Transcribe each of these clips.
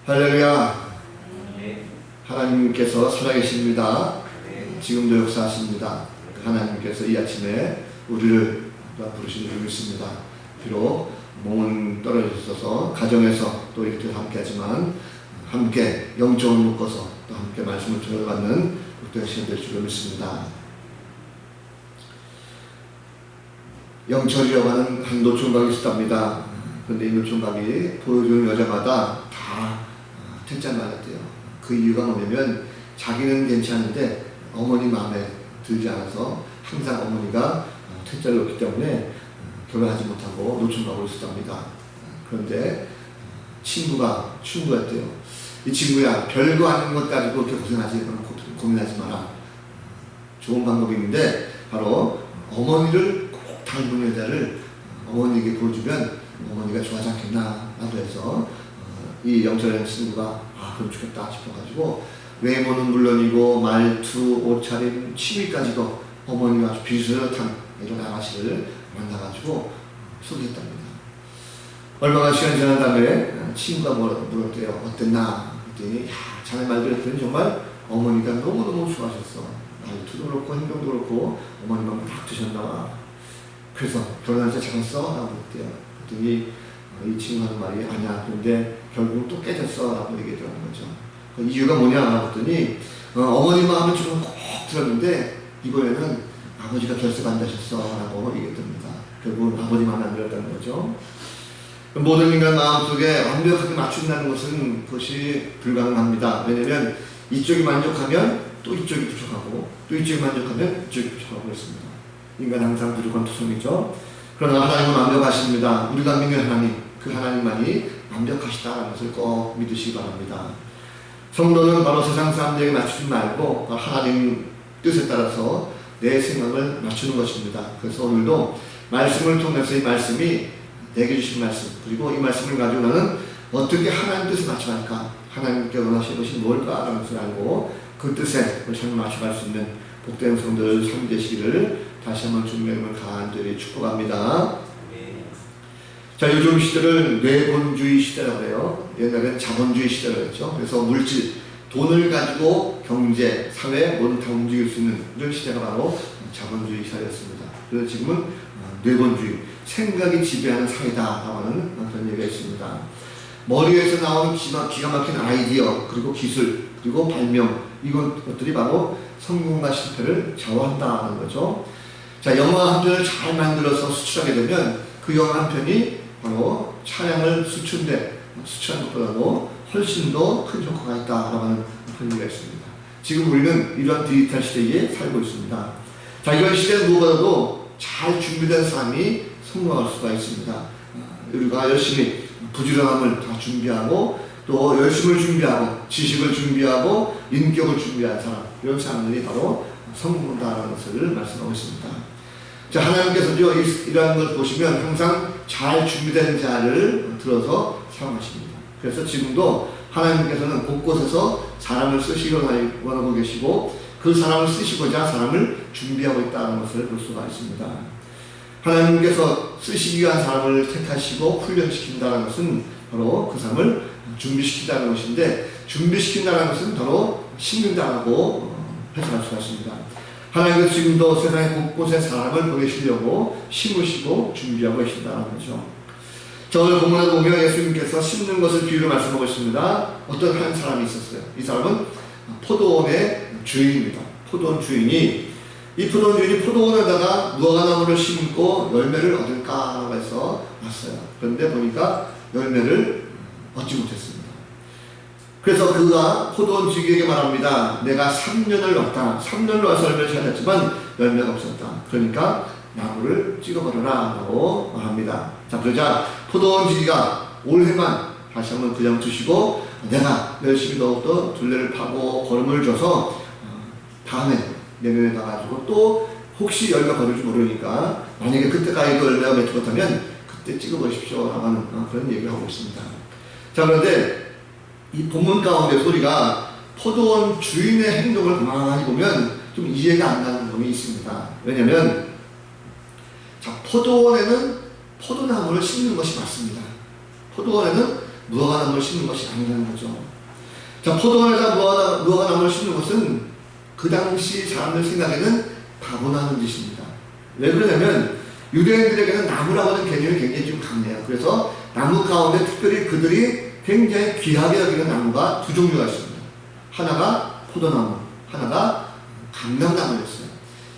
할렐루야. 네. 하나님께서 살아계십니다. 네. 지금도 역사하십니다. 하나님께서 이 아침에 우리를 부르신 줄 믿습니다. 비록 몸은 떨어져 있어서 가정에서 또 이렇게 함께하지만 함께 영적을 묶어서 또 함께 말씀을 전해받는 그때가 시간 될 줄 믿습니다. 영철이라고 하는 한 노총각이 있었답니다. 그런데 이 노총각이 보여주는 여자마다 다 퇴짜 맞았대요. 그 이유가 뭐냐면 자기는 괜찮은데 어머니 마음에 들지 않아서 항상 어머니가 퇴짜를 놓기 때문에 결혼하지 못하고 노총각으로 있었답니다. 그런데 친구가 충고했대요. 이 친구야, 별거 아닌 것 가지고 그렇게 고민하지 마라. 좋은 방법이 있는데 바로 어머니를 꼭 닮은 여자를 어머니에게 보여주면 어머니가 좋아하지 않겠나 라고 해서 이 영철이라는 친구가 그럼 좋겠다 싶어가지고 외모는 물론이고 말투, 옷차림, 취미까지도 어머니와 아주 비슷한 이런 아가씨를 만나가지고 소개했답니다. 얼마가 시간이 지난 다음에 친구가 물었대요. 어땠나? 그랬더니 자네 말 들었더니 정말 어머니가 너무너무 좋아하셨어. 말투도 그렇고 행동도 그렇고 어머니 마음에 딱 드셨나. 그래서 결혼할 때 잘했어? 라고 그랬대요. 그랬더니 이 친구 하는 말이 아니야. 그런데 결국 또 깨졌어. 라고 얘기하더라는 거죠. 그 이유가 뭐냐? 그랬더니 어머니 마음을 조금 꼭 들었는데 이번에는 아버지가 결석한다셨어. 라고 얘기했답니다. 결국은 아버지 마음에 안 들었다는 거죠. 모든 인간 마음속에 완벽하게 맞춘다는 것은 그것이 불가능합니다. 왜냐하면 이쪽이 만족하면 또 이쪽이 부족하고 또 이쪽이 만족하면 이쪽이 부족하고 그렇습니다. 인간 항상 부족한 투성이죠. 그러나 하나님은 완벽하십니다. 우리가 믿는 하나님, 그 하나님만이 완벽하시다는 것을 꼭 믿으시기 바랍니다. 성도는 바로 세상 사람들에게 맞추지 말고 하나님 뜻에 따라서 내 생각을 맞추는 것입니다. 그래서 오늘도 말씀을 통해서 이 말씀이 내게 주신 말씀, 그리고 이 말씀을 가지고 나는 어떻게 하나님 뜻에 맞춰갈까? 하나님께 원하시는 것이 뭘까? 라는 것을 알고 그 뜻에 잘 맞춰갈 수 있는 복된 성도들 삶 되시기를 다시 한번 주님의 이름을 간절히 축복합니다. 자, 요즘 시대를 뇌본주의 시대라고 해요. 옛날엔 자본주의 시대라고 했죠. 그래서 물질, 돈을 가지고 경제, 사회, 모든 다 움직일 수 있는 이런 시대가 바로 자본주의 시대였습니다. 그래서 지금은 뇌본주의, 생각이 지배하는 사회다라고 하는 그런 얘기가 있습니다. 머리에서 나오는 기가 막힌 아이디어, 그리고 기술, 그리고 발명, 이것들이 바로 성공과 실패를 좌우한다는 거죠. 자, 영화 한 편을 잘 만들어서 수출하게 되면 그 영화 한 편이 바로 차량을 수출한 것보다도 훨씬 더 큰 효과가 있다라고 하는 그런 얘기가 있습니다. 지금 우리는 이러한 디지털 시대에 살고 있습니다. 자, 이런 시대 무엇보다도 잘 준비된 사람이 성공할 수가 있습니다. 우리가 열심히 부지런함을 다 준비하고 또 열심을 준비하고 지식을 준비하고 인격을 준비한 사람, 이런 사람들이 바로 성공한다는 것을 말씀하고 있습니다. 자, 하나님께서도 이러한 걸 보시면 항상 잘 준비된 자를 들어서 사용하십니다. 그래서 지금도 하나님께서는 곳곳에서 사람을 쓰시려고 원하고 계시고 그 사람을 쓰시고자 사람을 준비하고 있다는 것을 볼 수가 있습니다. 하나님께서 쓰시기 위한 사람을 택하시고 훈련시킨다는 것은 바로 그 사람을 준비시킨다는 것인데, 준비시킨다는 것은 바로 심는다고 해석할 수가 있습니다. 하나님께서 지금도 세상의 곳곳에 사람을 보내시려고 심으시고 준비하고 계신다는 거죠. 자, 오늘 본문에 보면 예수님께서 심는 것을 비유로 말씀하고 있습니다. 어떤 한 사람이 있었어요. 이 사람은 포도원의 주인입니다. 포도원 주인이, 이 포도원 주인이 포도원에다가 무화과나무를 심고 열매를 얻을까 해서 왔어요. 그런데 보니까 열매를 얻지 못했습니다. 그래서 그가 포도원 주인에게 말합니다. 내가 3년을 왔다. 3년을 와서 열매를 찾았지만 열매가 없었다. 그러니까 나무를 찍어버려라 라고 말합니다. 자, 그러자 포도원 주인가 올해만 다시 한번 그냥 두시고 내가 열심히 더욱더 둘레를 파고 거름을 줘서 다음에 내년에 나가지고 또 혹시 열매가 거둘지 모르니까 만약에 그때까지도 열매가 맺지 못하면 그때 찍어보십시오 라고 하는 그런 얘기를 하고 있습니다. 자, 그런데 이 본문 가운데 소리가 포도원 주인의 행동을 가만히 보면 좀 이해가 안 가는 부분이 있습니다. 왜냐하면 자, 포도원에는 포도나무를 심는 것이 맞습니다. 포도원에는 무화과나무를 심는 것이 아니라는 거죠. 자, 포도원에다 무화과나무를 심는 것은 그 당시 사람들 생각에는 바보나는 짓입니다. 왜 그러냐면 유대인들에게는 나무라고 하는 개념이 굉장히 좀 강해요. 그래서 나무 가운데 특별히 그들이 굉장히 귀하게 여기는 나무가 두 종류가 있습니다. 하나가 포도나무, 하나가 감람나무였어요.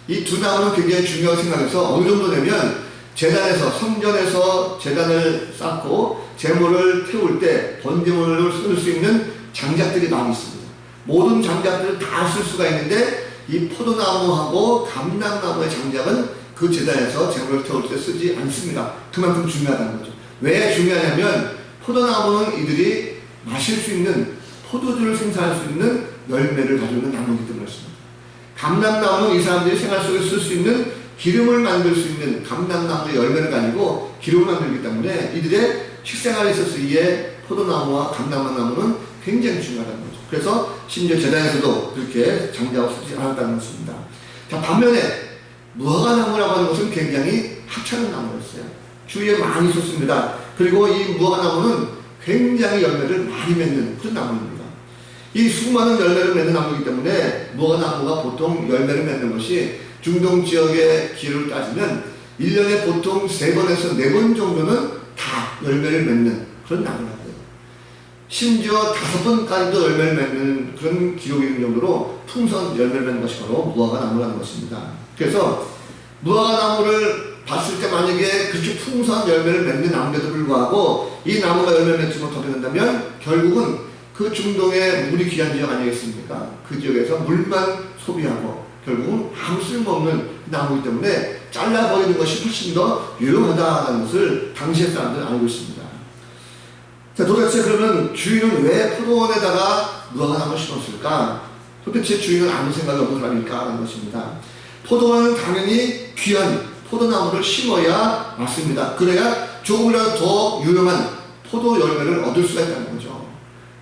이 두 나무는 굉장히 중요하게 생각해서 어느 정도 되면 제단에서, 성전에서 제단을 쌓고 제물을 태울 때 번제물을 쓸 수 있는 장작들이 많이 있습니다. 모든 장작들을 다 쓸 수가 있는데 이 포도나무하고 감람나무의 장작은 그 제단에서 제물을 태울 때 쓰지 않습니다. 그만큼 중요하다는 거죠. 왜 중요하냐면 포도나무는 이들이 마실 수 있는 포도주를 생산할 수 있는 열매를 가지고 있는 나무이기 때문에 그렇습니다. 감람나무는 이 사람들이 생활 속에 쓸 수 있는 기름을 만들 수 있는 감람나무의 열매를 가지고 기름을 만들기 때문에 이들의 식생활에 있어서 이에 포도나무와 감람나무는 굉장히 중요하다는 거죠. 그래서 심지어 제단에서도 그렇게 장작을 쓰지 않았다는 것입니다. 자, 반면에 무화과나무라고 하는 것은 굉장히 하찮은 나무였어요. 주위에 많이 섰습니다. 그리고 이 무화과나무는 굉장히 열매를 많이 맺는 그런 나무입니다. 이 수많은 열매를 맺는 나무이기 때문에 무화과나무가 보통 열매를 맺는 것이 중동 지역의 기후를 따지면 1년에 보통 3번에서 4번 정도는 다 열매를 맺는 그런 나무라고요. 심지어 5번까지도 열매를 맺는 그런 기록이 있는 정도로 풍성한 열매를 맺는 것이 바로 무화과나무라는 것입니다. 그래서 무화과나무를 봤을 때 만약에 그렇게 풍성한 열매를 맺는 나무에도 불구하고 이 나무가 열매를 맺지 못하게 된다면 결국은 그 중동의 물이 귀한 지역 아니겠습니까? 그 지역에서 물만 소비하고 결국은 아무 쓸모없는 나무이기 때문에 잘라버리는 것이 훨씬 더 유용하다는 것을 당시의 사람들은 알고 있습니다. 자, 도대체 그러면 주인은 왜 포도원에다가 무화과나무를 심었을까? 도대체 주인은 아무 생각이 없는 사람일까? 하는 것입니다. 포도원은 당연히 귀한 포도나무를 심어야 맞습니다. 그래야 조금이라도 더 유용한 포도 열매를 얻을 수가 있다는 거죠.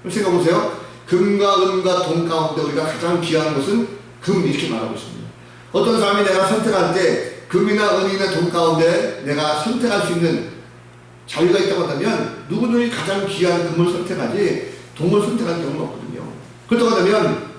생각해보세요. 금과 은과 돈 가운데 우리가 가장 귀한 것은 금, 이렇게 말하고 있습니다. 어떤 사람이 내가 선택할 때 금이나 은이나 돈 가운데 내가 선택할 수 있는 자유가 있다고 한다면 누구든지 가장 귀한 금을 선택하지 돈을 선택할 경우는 없거든요. 그렇다고 한다면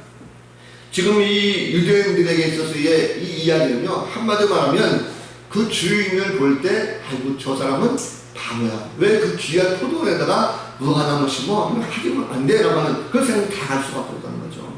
지금 이 유대인들에게 있어서의 이 이야기는요, 한마디로 말하면 그 주인을 볼 때 아이고 저 사람은 바보야. 왜 그 귀한 포도원에다가 무화과나무 심어? 하기면 안 돼. 라고 하는 그런 생각이 다 할 수밖에 없다는 거죠.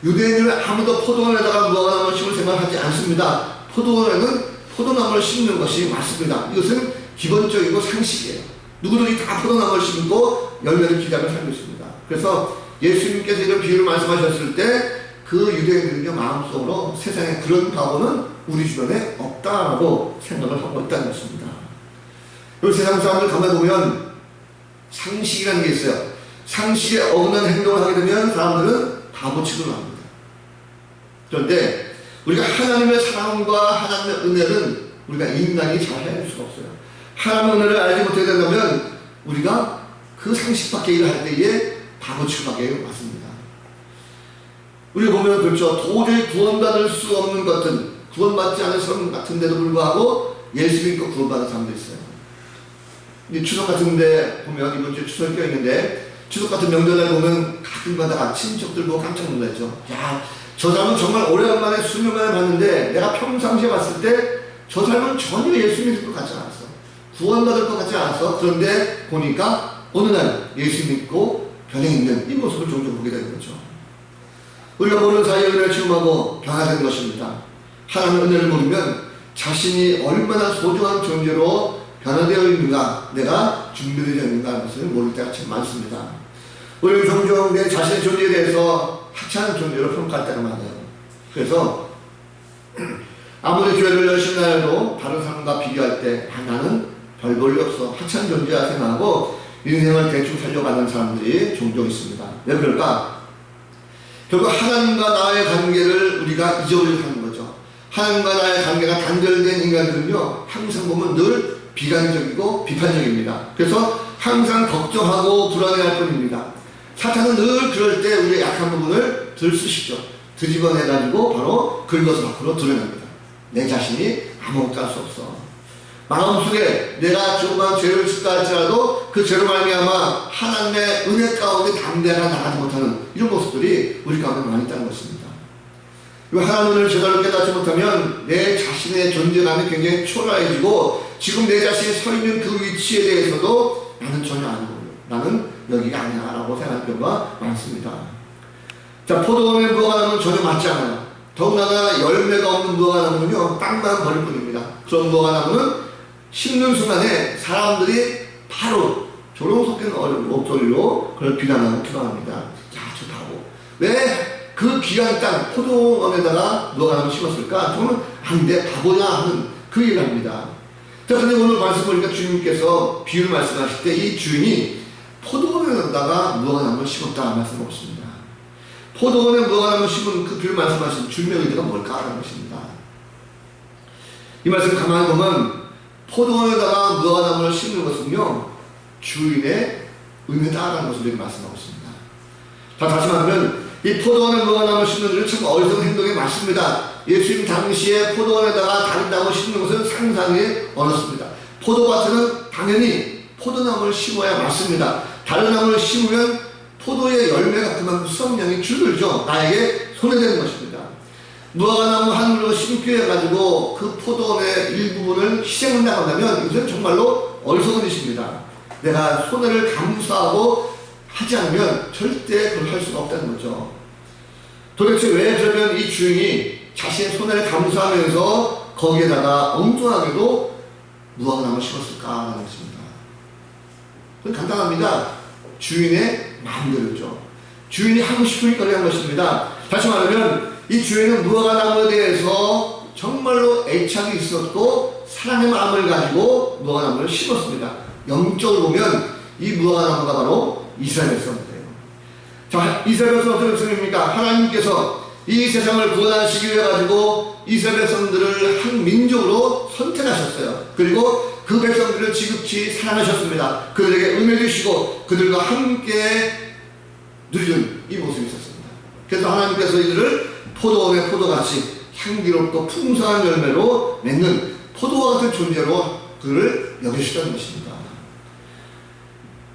유대인들은 아무도 포도원에다가 무화과나무를 심을 생각을 하지 않습니다. 포도원에는 포도나무를 심는 것이 맞습니다. 이것은 기본적이고 상식이에요. 누구든지 다 포도나무를 심고 열매를 기다려 살고 있습니다. 그래서 예수님께서 이런 비유를 말씀하셨을 때 그 유대인들의 마음속으로 세상에 그런 바보는 우리 주변에 없다라고 생각을 하고 있다는 것입니다. 그리고 세상 사람들 가만히 보면 상식이라는 게 있어요. 상식에 어긋나는 행동을 하게 되면 사람들은 바보 취급을 합니다. 그런데 우리가 하나님의 사랑과 하나님의 은혜는 우리가 인간이 잘 해낼 수가 없어요. 하나님의 은혜를 알지 못하게 된다면 우리가 그 상식 밖의 일을 할 때에 바보 취급하게 맞습니다. 우리가 보면 그렇죠. 도저히 구원받을 수 없는 것은 구원받지 않은 사람 같은데도 불구하고 예수 믿고 구원받은 사람도 있어요. 이 추석 같은데 보면 이번 주에 추석이 껴있는데 추석 같은 명절날 보면 가끔가다가 친척들 보고 깜짝 놀랐죠. 야, 저 사람은 정말 오래간만에 수년 만에 봤는데 내가 평상시에 봤을 때 저 사람은 전혀 예수 믿을 것 같지 않았어. 구원받을 것 같지 않았어. 그런데 보니까 어느 날 예수 믿고 변해 있는 이 모습을 종종 보게 되는 거죠. 우리가 모르는 사이에 은혜를 체험하고 변화되는 것입니다. 하나님의 은혜를 모르면 자신이 얼마나 소중한 존재로 변화되어 있는가, 내가 준비되어 있는가 하는 것을 모를 때가 참 많습니다. 우리는 종종 내 자신의 존재에 대해서 하찮은 존재로 평가할 때가 많아요. 그래서 아무리 교회를 열심히 하여도 다른 사람과 비교할 때 나는 별 볼일 없어, 하찮은 존재라 생각하고 인생을 대충 살려가는 사람들이 종종 있습니다. 왜 그럴까? 결국 하나님과 나의 관계를 우리가 잊어버리게 하는 거죠. 하나님과 나의 관계가 단절된 인간들은요, 항상 보면 늘 비관적이고 비판적입니다. 그래서 항상 걱정하고 불안해할 뿐입니다. 사탄은 늘 그럴 때 우리의 약한 부분을 들쑤시죠. 뒤집어내가지고 바로 긁어서 밖으로 드러냅니다. 내 자신이 아무것도 할 수 없어. 마음속에 내가 조그만 죄를 짓다 할지라도 그 죄로 말미암아 하나님의 은혜 가운데 담대하게 나가지 못하는 이런 모습들이 우리 가운데 많이 있다는 것입니다. 하나님을 제대로 깨닫지 못하면 내 자신의 존재감이 굉장히 초라해지고 지금 내 자신이 서 있는 그 위치에 대해서도 나는 전혀 아니고 나는 여기가 아니야 라고 생각할 경우가 많습니다. 자, 포도원의 무화과나무는 전혀 맞지 않아요. 더군다나 열매가 없는 무화과나무는요, 땅만 버릴 뿐입니다. 그런 무화과나무는 심는 순간에 사람들이 바로 조롱 섞인 목소리로 그걸 비난하고 기도합니다. 야, 좋다고. 왜 그 귀한 땅, 포도원에다가 무화과나무 심었을까? 저는 아닌데 바보야 하는 그 얘기를 합니다. 자, 근데 오늘 말씀 보니까 주님께서 비유를 말씀하실 때 이 주인이 포도원에다가 무화과나무를 심었다 말씀하고 있습니다. 포도원에 무화과나무 심은 그 비유를 말씀하신 주님의 의도가 뭘까 하는 것입니다. 이 말씀 가만히 보면 포도원에다가 무화과나무를 심는 것은요, 주인의 은혜다라는 것을 말씀하고 있습니다. 다시 말하면 이 포도원에 무화과나무 심는 일은 참 어리석은 행동이 맞습니다. 예수님 당시에 포도원에다가 다른 나무 심는 것은 상상이 어렵습니다. 포도밭에는 당연히 포도나무를 심어야 맞습니다. 다른 나무를 심으면 포도의 열매가 그만큼 수확량이 줄어들죠. 나에게 손해되는 것입니다. 무화과나무 한 그루 심기 해가지고 그 포도원의 일부분을 희생한다고 한다면 이것은 정말로 어리석은 일입니다. 내가 손해를 감수하고 하지 않으면 절대 그걸 할 수가 없다는 거죠. 도대체 왜 그러면 이 주인이 자신의 손해를 감수하면서 거기에다가 엉뚱하게도 무화과나무를 심었을까 하는 것입니다. 그건 간단합니다. 주인의 마음대로죠. 주인이 하고 싶으니까 그런 것입니다. 다시 말하면 이 주인은 무화과나무에 대해서 정말로 애착이 있었고 사랑의 마음을 가지고 무화과나무를 심었습니다. 영적으로 보면 이 무화과나무가 바로 이스라엘 백성이에요. 자, 이스라엘 백성은 어떤 백성입니까? 하나님께서 이 세상을 구원하시기 위해 가지고 이스라엘 백성들을 한 민족으로 선택하셨어요. 그리고 그 백성들을 지극히 사랑하셨습니다. 그들에게 은혜 주시고 그들과 함께 누리는 이 모습이 있었습니다. 그래서 하나님께서 이들을 포도원의 포도같이 향기롭고 풍성한 열매로 맺는 포도와 같은 존재로 그를 여기시던 것입니다.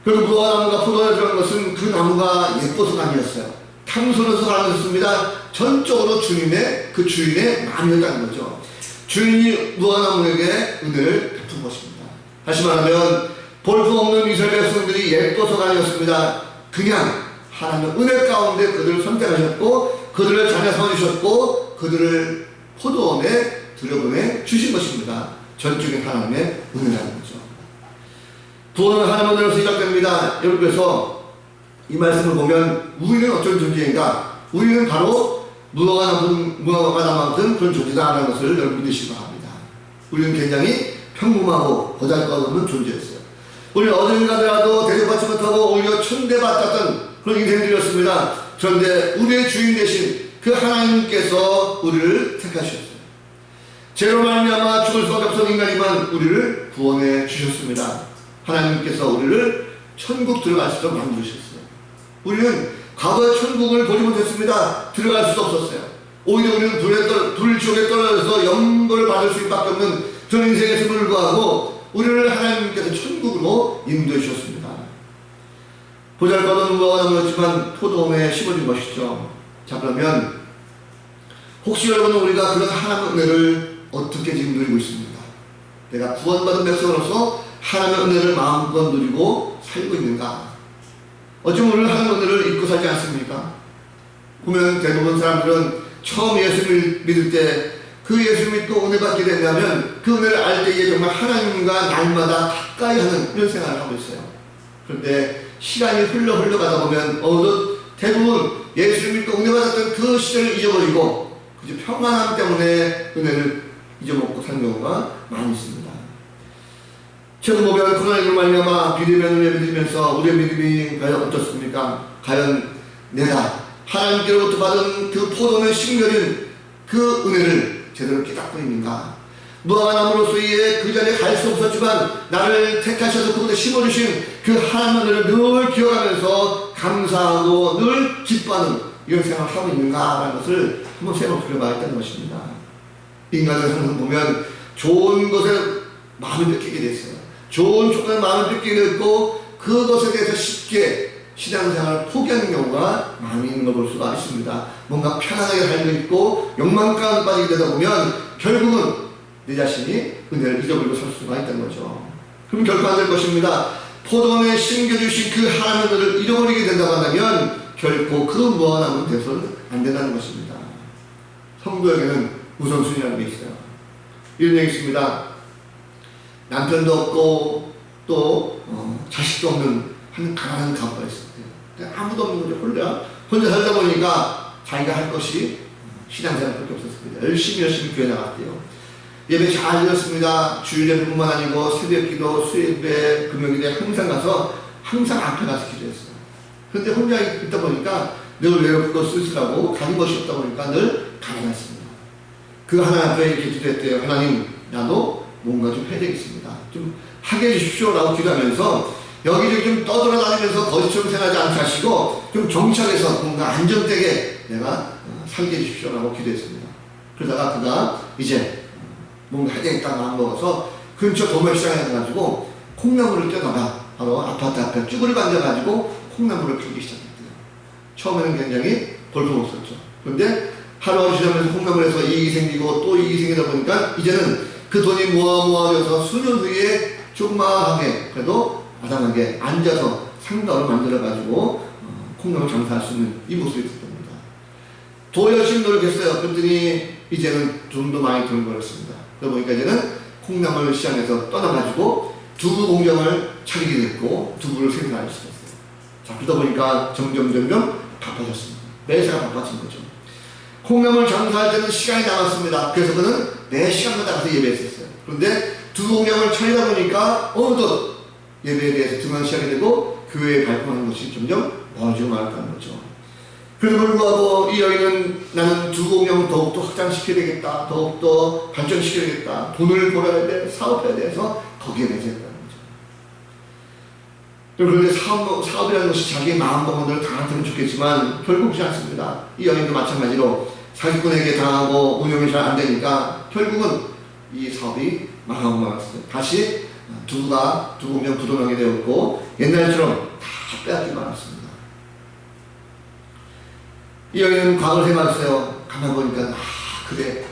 그리고 무화과나무가 포도원에 들어간 것은 그 나무가 예뻐서가 아니었어요. 탐스러워서가 아니었습니다. 전적으로 그 주인의 마음이었다는 거죠. 주인이 무화과나무에게 은혜를 베푼 것입니다. 다시 말하면 볼품없는 이스라엘 백성들이 예뻐서가 아니었습니다. 그냥 하나님의 은혜 가운데 그들을 선택하셨고 그들을 자녀 삼으셨고 그들을 포도원에 들여보내 주신 것입니다. 전적인 하나님의 은혜라는 거죠. 구원은 하나님의 은혜로 시작됩니다. 여러분께서 이 말씀을 보면 우리는 어떤 존재인가? 우리는 바로 무화과나무만큼 그런 존재다라는 것을 여러분 믿으시기 바랍니다. 우리는 굉장히 평범하고 보잘것없는 존재였어요. 우리는 어딜 가더라도 대접받지 못하고 오히려 천대받았던 그런 인생들이었습니다. 그런데 우리의 주인 되신 그 하나님께서 우리를 택하셨어요. 죄로 말미암아 죽을 수밖에 없던 인간이만 우리를 구원해 주셨습니다. 하나님께서 우리를 천국 들어갈 수 있도록 만드셨어요. 우리는 과거의 천국을 보지 못했습니다. 들어갈 수도 없었어요. 오히려 우리는 불지옥에 떨어져서 영벌을 받을 수밖에 없는 그런 인생에서 불구하고 우리를 하나님께서 천국으로 인도해 주셨습니다. 보잘것없는 무화과나무였지만 포도원에 심어진 것이죠. 자, 그러면 혹시 여러분은 우리가 그런 하나님의 은혜를 어떻게 지금 누리고 있습니까? 내가 구원받은 백성으로서 하나님의 은혜를 마음껏 누리고 살고 있는가? 어쩌면 우리는 하나님의 은혜를 잊고 살지 않습니까? 보면 대부분 사람들은 처음 예수를 믿을 때 그 예수 믿고 은혜 받게 된다면 그 은혜를 알 때에 정말 하나님과 날마다 가까이 하는 이런 생각을 하고 있어요. 그런데 시간이 흘러가다 보면 어느덧 대부분 예수를 믿고 은혜 받았던 그 시절을 잊어버리고 그저 평안함 때문에 은혜를 잊어먹고 사는 경우가 많이 있습니다. 최근 보면 코로나19로 말미암아 믿음의 은혜를 믿으면서 우리의 믿음이 과연 어떻습니까? 과연 내가 하나님께로부터 받은 그 포도는 신결인 그 은혜를 제대로 깨닫고 있는가? 무화과나무로서의 그 자리에 갈 수 없었지만 나를 택하셔서 그곳에 심어주신 그 하나님의 은혜를 늘 기억하면서 감사하고 늘 기뻐하는 이런 생각을 하고 있는가라는 것을 한번 생각해 봐야 했다는 것입니다. 인간을 항상 보면 좋은 것에 마음을 뺏기게 됐어요. 좋은 조건에 마음을 뺏기게 됐고 그것에 대해서 쉽게 신앙생활을 포기하는 경우가 많이 있는 걸 볼 수가 있습니다. 뭔가 편안하게 살고 있고 욕망 가운데 빠지게 되다 보면 결국은 내 자신이 은혜를 잊어버리고 설 수가 있다는 거죠. 그럼 결코 안 될 것입니다. 포도원에 심겨주신 그 하나님의 은혜를 잃어버리게 된다고 한다면 결코 그 무한함은 돼서는 안 된다는 것입니다. 성도에게는 우선순위라는 게 있어요. 이런 얘기 있습니다. 남편도 없고 또 자식도 없는 한 가난한 가부가 있었대요. 아무도 없는 거죠. 혼자 살다 보니까 자기가 할 것이 신앙생활밖에 없었습니다. 열심히 교회 나갔대요. 예배 잘 드렸습니다. 주일 예배뿐만 아니고 새벽기도, 수요예배, 금요일에 항상 가서 항상 앞에 가서 기도했어요. 그런데 혼자 있다 보니까 늘 외롭고 쓸쓸하고 가진 것이 없다 보니까 늘 가난했습니다. 그 하나님 앞에 이렇게 기도했대요. 하나님, 나도 뭔가 좀 해야 되겠습니다. 좀 하게 해주십시오라고 기도하면서 여기저기 좀 떠돌아다니면서 거지처럼 생각하지 않게 하시고 좀 정착해서 뭔가 안정되게 내가 살게 해주십시오라고 기도했습니다. 그러다가 그가 이제 뭔가 해야 되겠다 마음 먹어서 근처 도매시장에 가가지고 콩나물을 떼다가 바로 아파트 앞에 쭈그리고 앉아가지고 콩나물을 피우기 시작했대요. 처음에는 굉장히 볼품없었죠. 그런데 하루하루 지나면서 콩나물에서 이익이 생기고 또 이익이 생기다 보니까 이제는 그 돈이 모아져서 수년 후에 조그마하게 그래도 아담하게 앉아서 상가를 만들어가지고 콩나물 장사할 수 있는 이 모습이 있었던 겁니다. 더 열심히 노력했어요. 그랬더니 이제는 좀 더 많이 돈을 벌었습니다. 그러다 보니까 이제는 콩나물 시장에서 떠나가지고 두부 공장을 차리게 됐고 두부를 생산할 수 있었어요. 자, 그러다 보니까 점점 바빠졌습니다. 매사가 바빠진 거죠. 콩나물 장사할 때는 시간이 남았습니다. 그래서 그는 4시간마다 가서 예배했었어요. 그런데 두부 공장을 차리다 보니까 어느덧 예배에 대해서 등한시 시작이 되고 교회에 발품하는 것이 점점 멀어지고 말았다는 거죠. 그래도 불구하고 이 여인은 나는 두부 공장을 더욱더 확장시켜야 되겠다. 더욱더 발전시켜야 되겠다. 돈을 벌어야 돼. 사업해야 돼서 거기에 매진했다는 거죠. 그런데 사업이라는 것이 자기의 마음먹은 대로 당한테는 좋겠지만 결국 그렇지 않습니다. 이 여인도 마찬가지로 사기꾼에게 당하고 운영이 잘 안 되니까 결국은 이 사업이 망하고 말았어요. 다시 두부 공장 부도나게 되었고 옛날처럼 다 빼앗기고 말았습니다. 이 여인은 과거를 생각했어요. 가만 보니까 그래,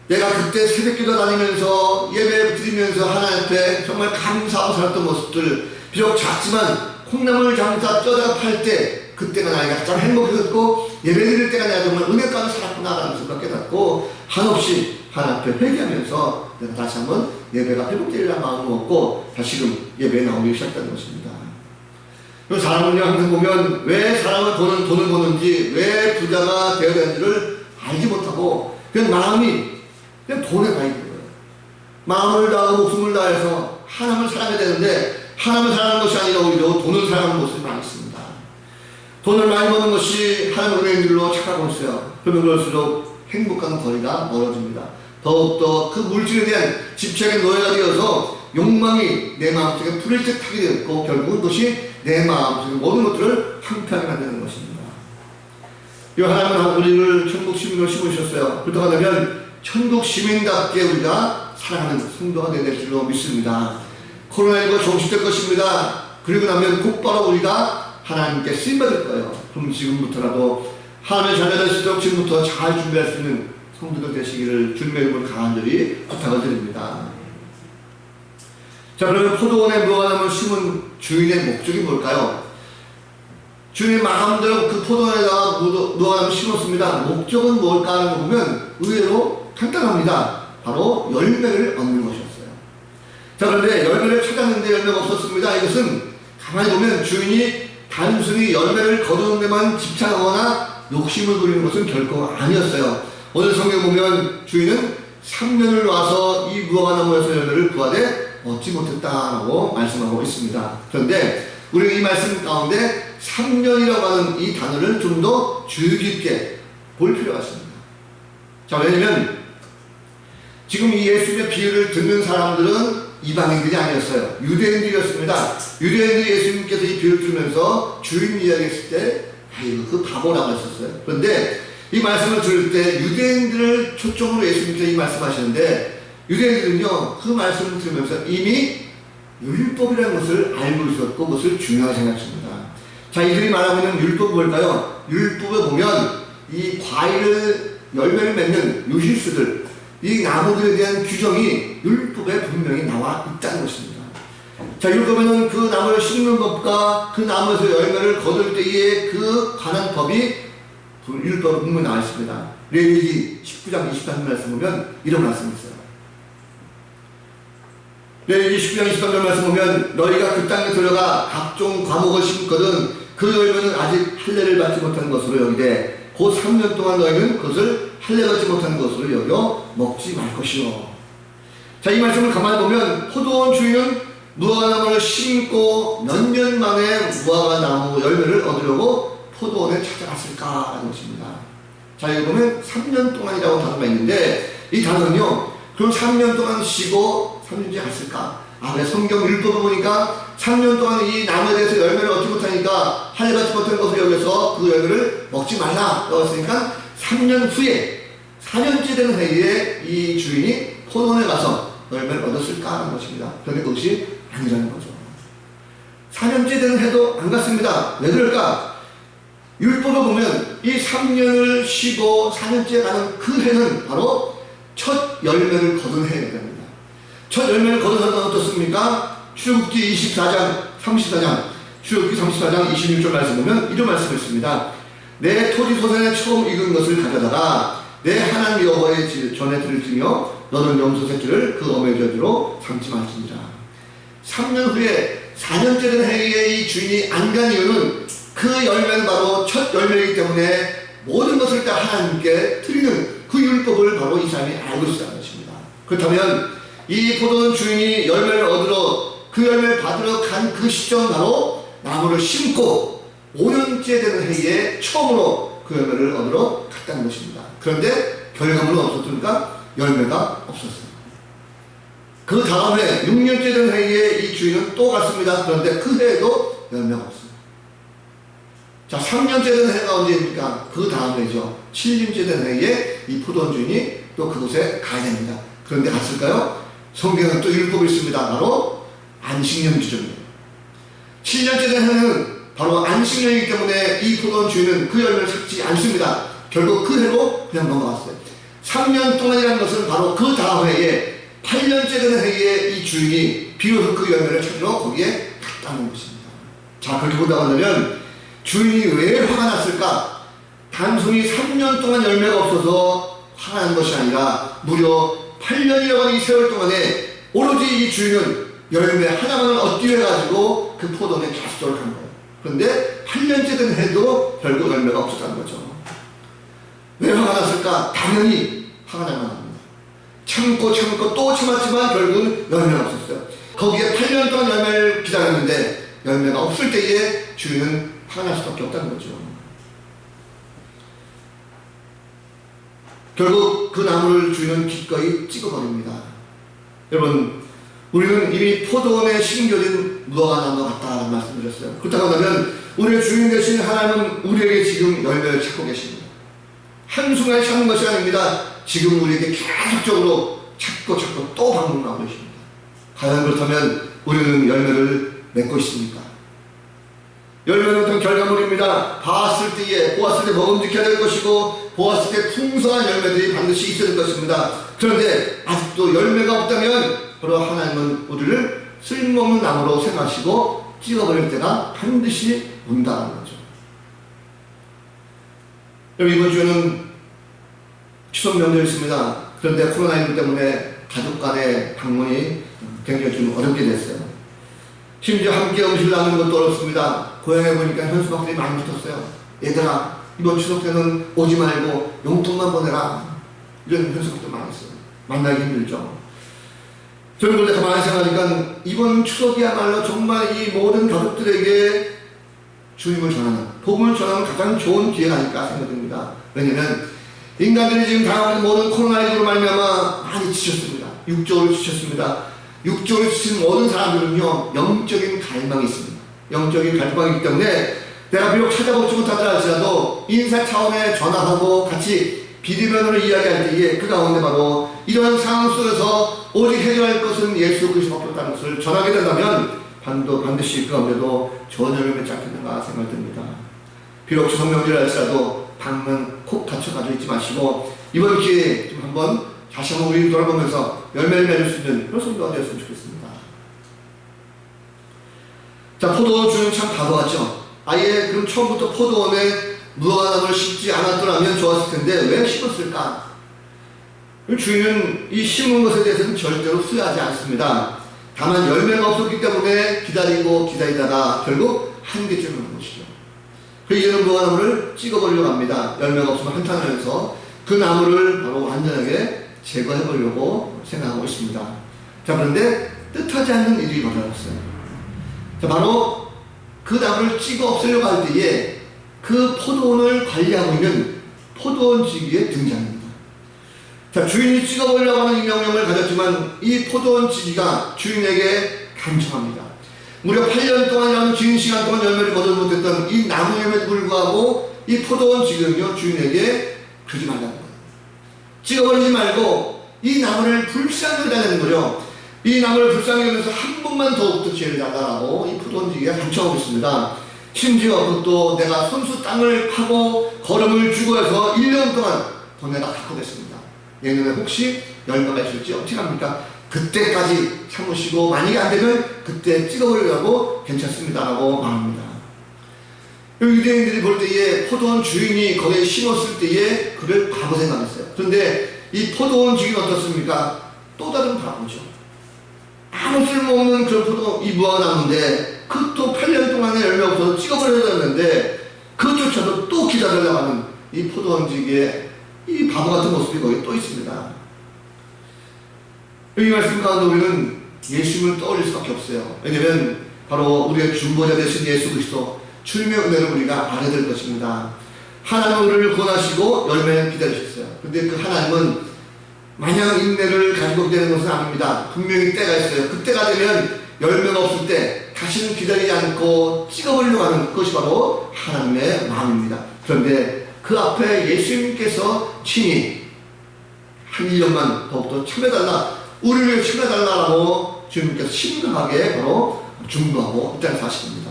내가 그때 새벽기도 다니면서 예배 드리면서 하나님 앞에 정말 감사하고 살았던 모습들, 비록 작지만 콩나물 장사 쪄다가 팔 때 그때가 나에게 가장 행복했고 예배 드릴 때가 내가 정말 은혜 가운데 살았구나라는 생각을 깨닫고 한없이 하나님 앞에 회개하면서 내가 다시 한번 예배가 회복되리라는 마음을 먹고 다시금 예배에 나오기 시작했다는 것입니다. 사람을 항상 보면 왜 사람을 돈을 버는지, 왜 부자가 되어야 되는지를 알지 못하고 그냥 마음이 그냥 돈에 가 있는 거예요. 마음을 다하고 목숨을 다해서 하나님을 사랑해야 되는데 하나님을 사랑하는 것이 아니라 오히려 돈을 사랑하는 모습이 많이 있습니다. 돈을 많이 버는 것이 하나님의 은혜인 줄로 착각하고 있어요. 그러면 그럴수록 행복한 거리가 멀어집니다. 더욱더 그 물질에 대한 집착의 노예가 되어서 욕망이 내 마음속에 불을 듯 타게 되었고 결국은 그것이 내 마음속에 모든 것들을 황폐하게 만드는 것입니다. 이 하나님은 우리를 천국 시민으로 심으셨어요. 그렇다고 하면 천국 시민답게 우리가 사랑하는 성도가 되야 될 줄로 믿습니다. 코로나19가 종식될 것입니다. 그리고 나면 곧바로 우리가 하나님께 쓰임받을 거예요. 그럼 지금부터라도 하나님의 자녀가 될 수 있도록 지금부터 잘 준비할 수 있는 성도들 되시기를 주님의 이름으로 간절히 부탁을 드립니다. 자, 그러면 포도원에 무화과나무를 심은 주인의 목적이 뭘까요? 주인의 마음대로 그 포도원에다가 무화과나무를 심었습니다. 목적은 뭘까 하는 거 보면 의외로 간단합니다. 바로 열매를 얻는 것이었어요. 자, 그런데 열매를 찾았는데 열매가 없었습니다. 이것은 가만히 보면 주인이 단순히 열매를 거두는 데만 집착하거나 욕심을 부리는 것은 결코 아니었어요. 오늘 성경에 보면 주인은 3년을 와서 이 무화과나무에서 열매를 구하되 얻지 못했다라고 말씀하고 있습니다. 그런데 우리가 이 말씀 가운데 3년이라고 하는 이 단어를 좀 더 주의 깊게 볼 필요가 있습니다. 자, 왜냐면 지금 이 예수님의 비유를 듣는 사람들은 이방인들이 아니었어요. 유대인들이었습니다. 유대인들이 예수님께서 이 비유를 들으면서 주인 이야기했을 때 아이고 그 바보라고 했었어요. 그런데 이 말씀을 들을 때 유대인들을 초점으로 예수님께서 이 말씀하시는데 유대인들은요, 그 말씀을 들으면서 이미 율법이라는 것을 알고 있었고 그것을 중요하게 생각했습니다. 자, 이들이 말하고 있는 율법이 뭘까요? 율법에 보면 이 과일을 열매를 맺는 유실수들, 이 나무들에 대한 규정이 율법에 분명히 나와 있다는 것입니다. 자, 율법에는 그 나무를 심는 법과 그 나무에서 열매를 거둘 때에 그 관한 법이 율법에 분명히 나와 있습니다. 레위기 19장 24절 말씀 보면 이런 말씀이 있어요. 레위기 19장 23절 말씀 보면 너희가 그 땅에 들어가 각종 과목을 심거든 그 열매는 아직 할례를 받지 못한 것으로 여기되 곧 3년 동안 너희는 그것을 할례 받지 못한 것으로 여겨 먹지 말 것이요. 자, 이 말씀을 가만히 보면 포도원 주인은 무화과나무를 심고 몇 년 만에 무화과나무 열매를 얻으려고 포도원에 찾아갔을까 하는 것입니다. 자, 여기 보면 3년 동안이라고 단어가 있는데 이 단어는요, 그럼 3년 동안 쉬고 3년째 갔을까? 아, 그래, 성경 율법을 보니까 3년 동안 이 나무에 대해서 열매를 얻지 못하니까 할례 받지 못한 것을 여기서 그 열매를 먹지 말라라고 했으니까 3년 후에 4년째 되는 해에 이 주인이 포도원에 가서 열매를 얻었을까 하는 것입니다. 그런데 그것이 아니라는 거죠. 4년째 되는 해도 안 갔습니다. 왜 그럴까? 율법을 보면 이 3년을 쉬고 4년째 가는 그 해는 바로 첫 열매를 거둔 해가 됩니다. 첫 열매를 거둔 해는 어떻습니까? 출애굽기 24장 34장 출애굽기 34장 26절 말씀 보면 이런 말씀이 있습니다. 내 토지 소산에 처음 익은 것을 가져다가 내 하나님 여호와의 전에 들을지며 너는 염소 새끼를 그 어머니의 저주로 삼지 말지니라. 3년 후에 4년째 된 해에 이 주인이 안 간 이유는 그 열매는 바로 첫 열매이기 때문에 모든 것을 다 하나님께 드리는 그 율법을 바로 이 사람이 알고 있었다는 것입니다. 그렇다면 이 포도원 주인이 열매를 얻으러 그 열매를 받으러 간 그 시점 바로 나무를 심고 5년째 되는 해에 처음으로 그 열매를 얻으러 갔다는 것입니다. 그런데 결과물은 없었습니까? 열매가 없었어요. 그 다음에 6년째 된 해에 이 주인은 또 갔습니다. 그런데 그 해에도 열매가 없어요. 자, 3년째 된 해가 언제입니까? 그 다음 해죠. 7년째 된 해에 이 포도원 주인이 또 그곳에 가야 됩니다. 그런데 갔을까요? 성경은 또 율법이 있습니다. 바로 안식년 규정이에요. 7년째 된 해는 바로 안식년이기 때문에 이 포도원 주인은 그 열매를 찾지 않습니다. 결국 그 해로 그냥 넘어갔어요. 3년 동안이라는 것은 바로 그 다음 해에 8년째 되는 해에 이 주인이 비로소 그 열매를 찾으러 거기에 갔다는 것입니다. 자, 그렇게 보다 보면 주인이 왜 화가 났을까? 단순히 3년 동안 열매가 없어서 화가 난 것이 아니라 무려 8년이라고 하는 이 세월 동안에 오로지 이 주인은 열매 하나만을 얻기 위해 가지고 그 포도원에 계속 한 거예요. 그런데 8년째 된 해도 결국 열매가 없었다는 거죠. 왜 화가 났을까? 당연히 화가 날 만합니다. 참고 또 참았지만 결국은 열매가 없었어요. 거기에 8년 동안 열매를 기다렸는데 열매가 없을 때에 주인은 화가 날 수밖에 없다는 거죠. 결국 그 나무를 주인은 기꺼이 찍어버립니다. 여러분, 우리는 이미 포도원에 심겨진 무화과 나무 같다는 말씀을 드렸어요. 그렇다고 하면 우리의 주인 되신 하나님은 우리에게 지금 열매를 찾고 계십니다. 한순간에 찾는 것이 아닙니다. 지금 우리에게 계속적으로 찾고 또 방문하고 계십니다. 과연 그렇다면 우리는 열매를 맺고 있습니까? 열매는 어떤 결과물입니다. 보았을 때 먹음직해야 될 것이고 보았을 때 풍성한 열매들이 반드시 있어야 될 것입니다. 그런데 아직도 열매가 없다면 바로 하나님은 우리를 쓸모없는 나무로 생각하시고 찍어버릴 때가 반드시 온다는 거죠. 여러분, 이번 주는 추석 명절이 있습니다. 그런데 코로나19 때문에 가족 간의 방문이 굉장히 좀 어렵게 됐어요. 심지어 함께 음식을 나누는 것도 어렵습니다. 고향에 보니까 현수막들이 많이 붙었어요. 얘들아, 이번 추석 때는 오지 말고 용돈만 보내라. 이런 현수막도 많았어요. 만나기 힘들죠. 저는 그런데 가만히 생각하니까 이번 추석이야말로 정말 이 모든 가족들에게 주님을 전하는, 복음을 전하는 가장 좋은 기회가 아닐까 생각됩니다. 왜냐하면 인간들이 지금 당하는 모든 코로나19로 말미암아 많이 지쳤습니다. 육적으로 지쳤습니다. 육적으로 지친 모든 사람들은요, 영적인 갈망이 있습니다. 영적인 갈망이 있기 때문에 내가 비록 찾아보지 못하더라 할지라도 인사 차원에 전화하고 같이 비대면으로 이야기할 때에 그 가운데 바로 이런 상황 속에서 오직 해결할 것은 예수 그리스도밖에 없다는 것을 전하게 된다면 반드시 그 가운데도 전열을 맺지 않겠는가 생각됩니다. 비록 성명제를 할지라도 방문 콕 닫혀가지고 있지 마시고 이번 기회에 좀 한번 다시 한번 우리 돌아보면서 열매를 맺을 수 있는 그런 성도가 되었으면 좋겠습니다. 자, 포도원 주인 참 바보하죠. 아예 그럼 처음부터 포도원에 무화과나무를 심지 않았더라면 좋았을 텐데 왜 심었을까? 주인은 이 심은 것에 대해서는 절대로 후회하지 않습니다. 다만 열매가 없었기 때문에 기다리다가 결국 한계점을 온 것이죠. 그래서 이제는 무화과나무를 찍어버리려고 합니다. 열매가 없으면 한탄하면서 그 나무를 바로 완전하게 제거해보려고 생각하고 있습니다. 자, 그런데 뜻하지 않는 일이 벌어졌어요. 자, 바로 그 나무를 찍어 없애려고 할 때에 그 포도원을 관리하고 있는 포도원지기의 등장입니다. 자, 주인이 찍어보려고 하는 이 명령을 가졌지만 이 포도원지기가 주인에게 간청합니다. 무려 8년 동안이라는 긴 시간 동안 열매를 거두지 못했던 이 나무임에도 불구하고 이 포도원지기는요, 주인에게 그러지 말라는 거예요. 찍어버리지 말고 이 나무를 불쌍히 해달라는 거죠. 이 나무를 불쌍히 하면서 한 번만 더욱더 기회를 달라고 이 포도원지기가 간청하고 있습니다. 심지어 그것도 내가 손수 땅을 파고 거름을 주고 해서 1년 동안 더 내가 갖고겠습니다. 내년에 혹시 열매가 있을지 어떻게 합니까? 그때까지 참으시고 만약에 안되면 그때 찍어버리려고 괜찮습니다라고 말합니다. 유대인들이 볼 때에 포도원 주인이 거기에 심었을 때에 그를 바보 생각했어요. 그런데 이 포도원 주인은 어떻습니까? 또 다른 바보죠. 아무 쓸모없는 그런 포도 이 무화과나무인데 그것도 8년 동안에 열매 없어서 찍어버려야 되는데 그것조차도 또 기다리려고 하는 이 포도원지기의 이 바보 같은 모습이 거기 또 있습니다. 이 말씀 가운데 우리는 예수님을 떠올릴 수밖에 없어요. 왜냐하면 바로 우리의 중보자 되신 예수 그리스도 주님의 은혜를 우리가 알아야 될 것입니다. 하나님은 우리를 구원하시고 열매를 기다리셨어요. 그런데 그 하나님은 마냥 인내를 가지고 기다리는 것은 아닙니다. 분명히 때가 있어요. 그때가 되면 열매가 없을 때 다시는 기다리지 않고 찍어버리려고 하는 것이 바로 하나님의 마음입니다. 그런데 그 앞에 예수님께서 친히 한 1년만 더욱더 참여달라, 우리를 위해 참여달라고 주님께서 심각하게 바로 중보하고 이 땅에서 하십니다.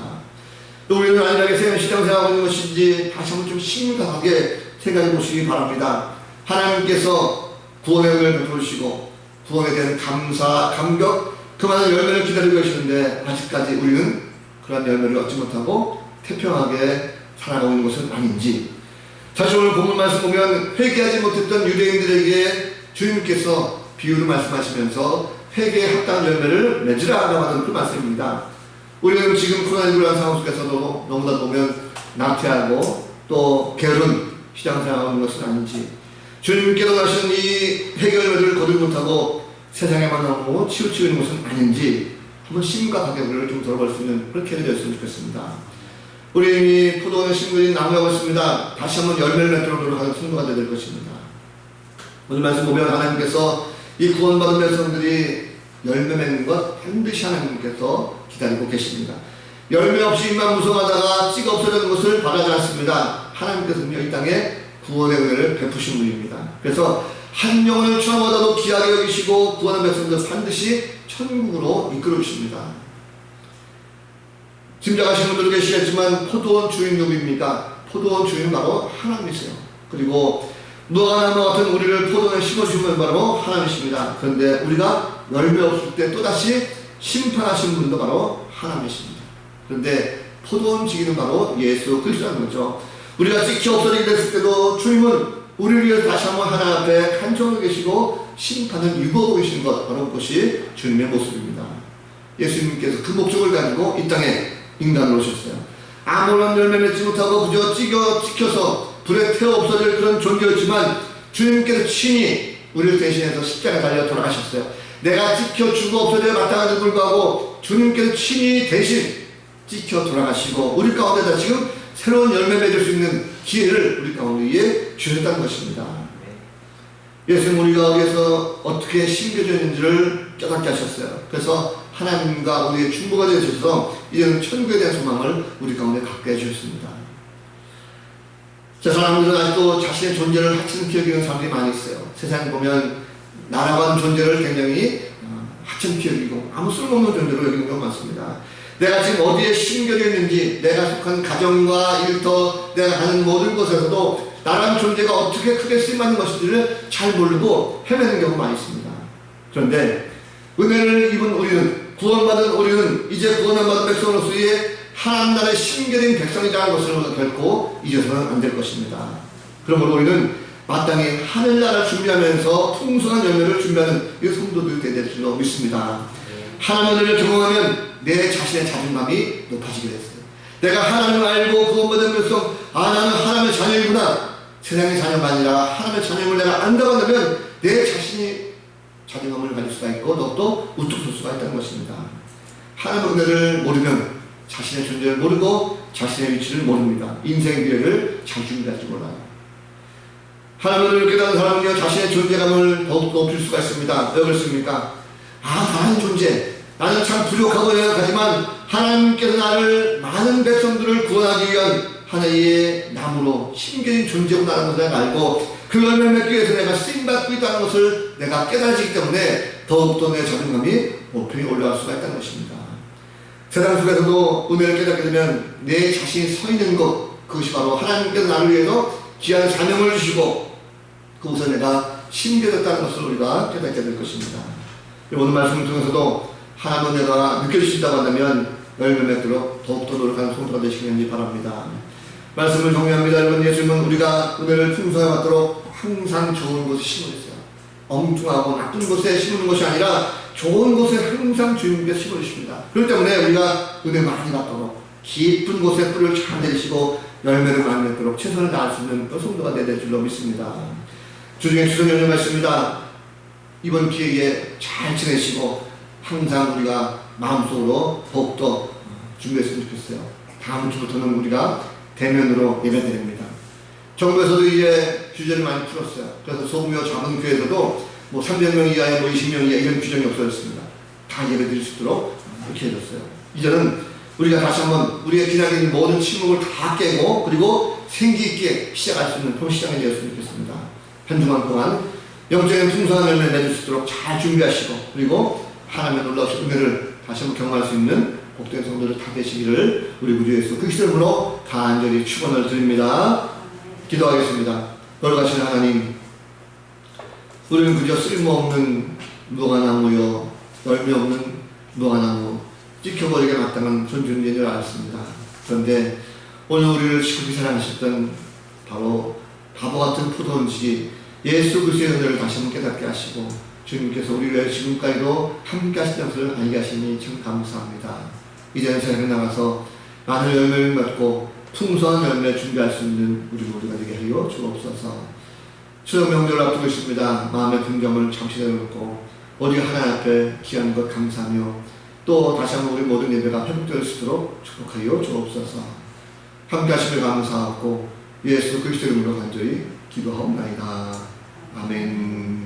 또 우리는 안일하게 신앙생활하고 있는 것인지 다시 한번 좀 심각하게 생각해 보시기 바랍니다. 하나님께서 구원의 은혜를 베풀으시고 구원에 대한 감사, 감격, 그 많은 열매를 기다리고 계시는데 아직까지 우리는 그러한 열매를 얻지 못하고 태평하게 살아가고 있는 것은 아닌지, 사실 오늘 본문 말씀 보면 회개하지 못했던 유대인들에게 주님께서 비유를 말씀하시면서 회개에 합당한 열매를 맺으라라고 하는 그 말씀입니다. 우리는 지금 코로나19라는 상황 속에서도 너무나 보면 나태하고 또 게으른 신앙생활하는 것은 아닌지, 주님께서 하신 이 회개 열매를 거두지 못하고 세상에만 나오고 치우치고 있는 것은 아닌지 한번 심각하게 우리를 좀 돌아볼 수 있는 그렇게 되었으면 좋겠습니다. 우리 이미 포도원에 심은 나무가 있습니다. 다시 한번 열매를 맺도록 노력하는 성도가 되어야 될 것입니다. 오늘 말씀 보면 하나님께서 이 구원받은 백성들이 열매 맺는 것 반드시 하나님께서 기다리고 계십니다. 열매 없이 입만 무성하다가 찍어 없어지는 것을 바라지 않습니다. 하나님께서는요, 이 땅에 구원의 은혜를 베푸신 분입니다. 그래서 한 영혼을 처음보다도 귀하게 여기시고 구원한 백성들 반드시 천국으로 이끌어 주십니다. 짐작하시는 분들도 계시겠지만 포도원 주인 누구입니까? 포도원 주인은 바로 하나님이세요. 그리고 무화과나무 같은 우리를 포도원에 심어주신 분 바로 하나님이십니다. 그런데 우리가 열매 없을 때 또다시 심판하신 분도 바로 하나님이십니다. 그런데 포도원 지기는 바로 예수 그리스도라는 거죠. 우리가 찍혀 없어지게 됐을 때도 주님은 우리를 위해서 다시 한번 하나님 앞에 간청하고 계시고 심판을 유보하고 계시는 것, 바로 그것이 주님의 모습입니다. 예수님께서 그 목적을 가지고 이 땅에 인간으로 오셨어요. 아무런 열매 맺지 못하고 그저 찍혀서 불에 태워 없어질 그런 존재였지만 주님께서 친히 우리를 대신해서 십자가에 달려 돌아가셨어요. 내가 찍혀 죽어 없어져야 마땅한데도 불구하고 주님께서 친히 대신 찍혀 돌아가시고 우리 가운데다 지금 새로운 열매 맺을 수 있는 기회를 우리 가운데에 주셨다는 것입니다. 예수님 우리가 여기에서 어떻게 심겨져 있는지를 깨닫게 하셨어요. 그래서 하나님과 우리의 중보가 되어주셔서 이제는 천국에 대한 소망을 우리 가운데 갖게 해주셨습니다. 저 사람들은 아직도 자신의 존재를 하찮게 여기는 사람들이 많이 있어요. 세상에 보면 나라고 하는 존재를 굉장히 하찮게 여기고 아무 쓸모없는 존재로 여기는 경우가 많습니다. 내가 지금 어디에 심겨져 있는지, 내가 속한 가정과 일터, 내가 가는 모든 곳에서도 나라는 존재가 어떻게 크게 쓰임받는 것인지를 잘 모르고 헤매는 경우가 많이 있습니다. 그런데 은혜를 입은 우리는, 구원받은 우리는 이제 구원을 받은 백성으로서의 하나님 나라의 심겨진 백성이라는 것을 결코 잊어서는 안 될 것입니다. 그러므로 우리는 마땅히 하늘나라를 준비하면서 풍성한 열매를 준비하는 이 성도들이 될 줄로 믿습니다. 하나님의 은혜를 경험하면 내 자신의 자존감이 높아지게 됐어요. 내가 하나님을 알고 구원받은 백성, 나는 하나님의 자녀이구나. 세상의 자녀가 아니라 하나님의 자녀임을 내가 안다고 한다면 내 자신이 자존감을 가질 수가 있고 더욱더 우뚝 설 수가 있다는 것입니다. 하나님의 은혜를 모르면 자신의 존재를 모르고 자신의 위치를 모릅니다. 인생의 미래를 잘 준비할 줄 몰라요. 하나님을 깨닫는 사람은요, 자신의 존재감을 더욱 높일 수가 있습니다. 왜 그렇습니까? 나는 존재, 나는 참 부족하고 연약하지만 하나님께서 나를, 많은 백성들을 구원하기 위한 하나의 나무로 심겨진 존재구나라는 것을 알고 그 열매 맺기 위해서 내가 쓰임받고 있다는 것을 내가 깨달아지기 때문에 더욱더 내 자존감이 높이 올라갈 수가 있다는 것입니다. 세상 속에서도 은혜를 깨닫게 되면 내 자신이 서 있는 것, 그것이 바로 하나님께서 나를 위해서 귀한 사명을 주시고 그곳에 내가 심겨졌다는 것을 우리가 깨닫게 될 것입니다. 오늘 말씀을 통해서도 하나님의 은혜가 느껴지신다고 한다면 열매 맺도록 더욱더 노력하는 성도가 되시길 바랍니다. 말씀을 정리합니다. 여러분, 예수님은 우리가 은혜를 풍성하게 받도록 항상 좋은 곳에 심어주세요. 엉뚱하고 나쁜 곳에 심는 것이 아니라 좋은 곳에 항상 주님께서 심어주십니다. 그렇기 때문에 우리가 은혜 많이 받도록 깊은 곳에 뿌리를 잘 내리시고 열매를 많이 맺도록 최선을 다할 수 있는 성도가 되야 될 줄로 믿습니다. 주중에 추석 연휴가 있습니다. 이번 기회에 잘 지내시고 항상 우리가 마음속으로 더욱더 준비했으면 좋겠어요. 다음 주부터는 우리가 대면으로 예배드립니다. 정부에서도 이제 규제를 많이 풀었어요. 그래서 소규모 작은 교회에서도 300명 이하에 20명 이하 이런 규정이 없어졌습니다. 다 예배드릴 수 있도록 이렇게 해줬어요. 이제는 우리가 다시 한번 우리의 기나긴 모든 침묵을 다 깨고 그리고 생기 있게 시작할 수 있는 그런 시장이 되었으면 좋겠습니다. 한 주간 동안 영적인 풍성한 열매 맺을 수 있도록 잘 준비하시고 그리고 하나님의 놀라우신 은혜를 다시 한번 경험할 수 있는 복된 성도들 다 되시기를 우리 구주 예수 그리스도 이름으로 간절히 축원을 드립니다. 기도하겠습니다. 걸어가시는 하나님, 우리는 그저 쓸모없는 무화과나무여 열매 없는 무화과나무 찍혀버리게 마땅한 존재인 줄 알았습니다. 그런데 오늘 우리를 시급히 사랑하셨던 바로 바보 같은 포도원지 예수 그리스도의 은혜를 다시 한번 깨닫게 하시고 주님께서 우리를 지금까지도 함께 하시는 것을 알게 하시니 참 감사합니다. 이제는 세상에 나가서 많은 열매를 맺고 풍성한 열매 준비할 수 있는 우리 모두가 되게 하여 주옵소서. 추석 명절 앞두고 있습니다. 마음의 풍경을 잠시 내려놓고 우리가 하나님 앞에 귀한 것 감사하며 또 다시 한번 우리 모든 예배가 회복될 수 있도록 축복하여 주옵소서. 함께 하심을 감사하고 예수 그리스도 이름으로 간절히 기도하옵나이다. 아멘.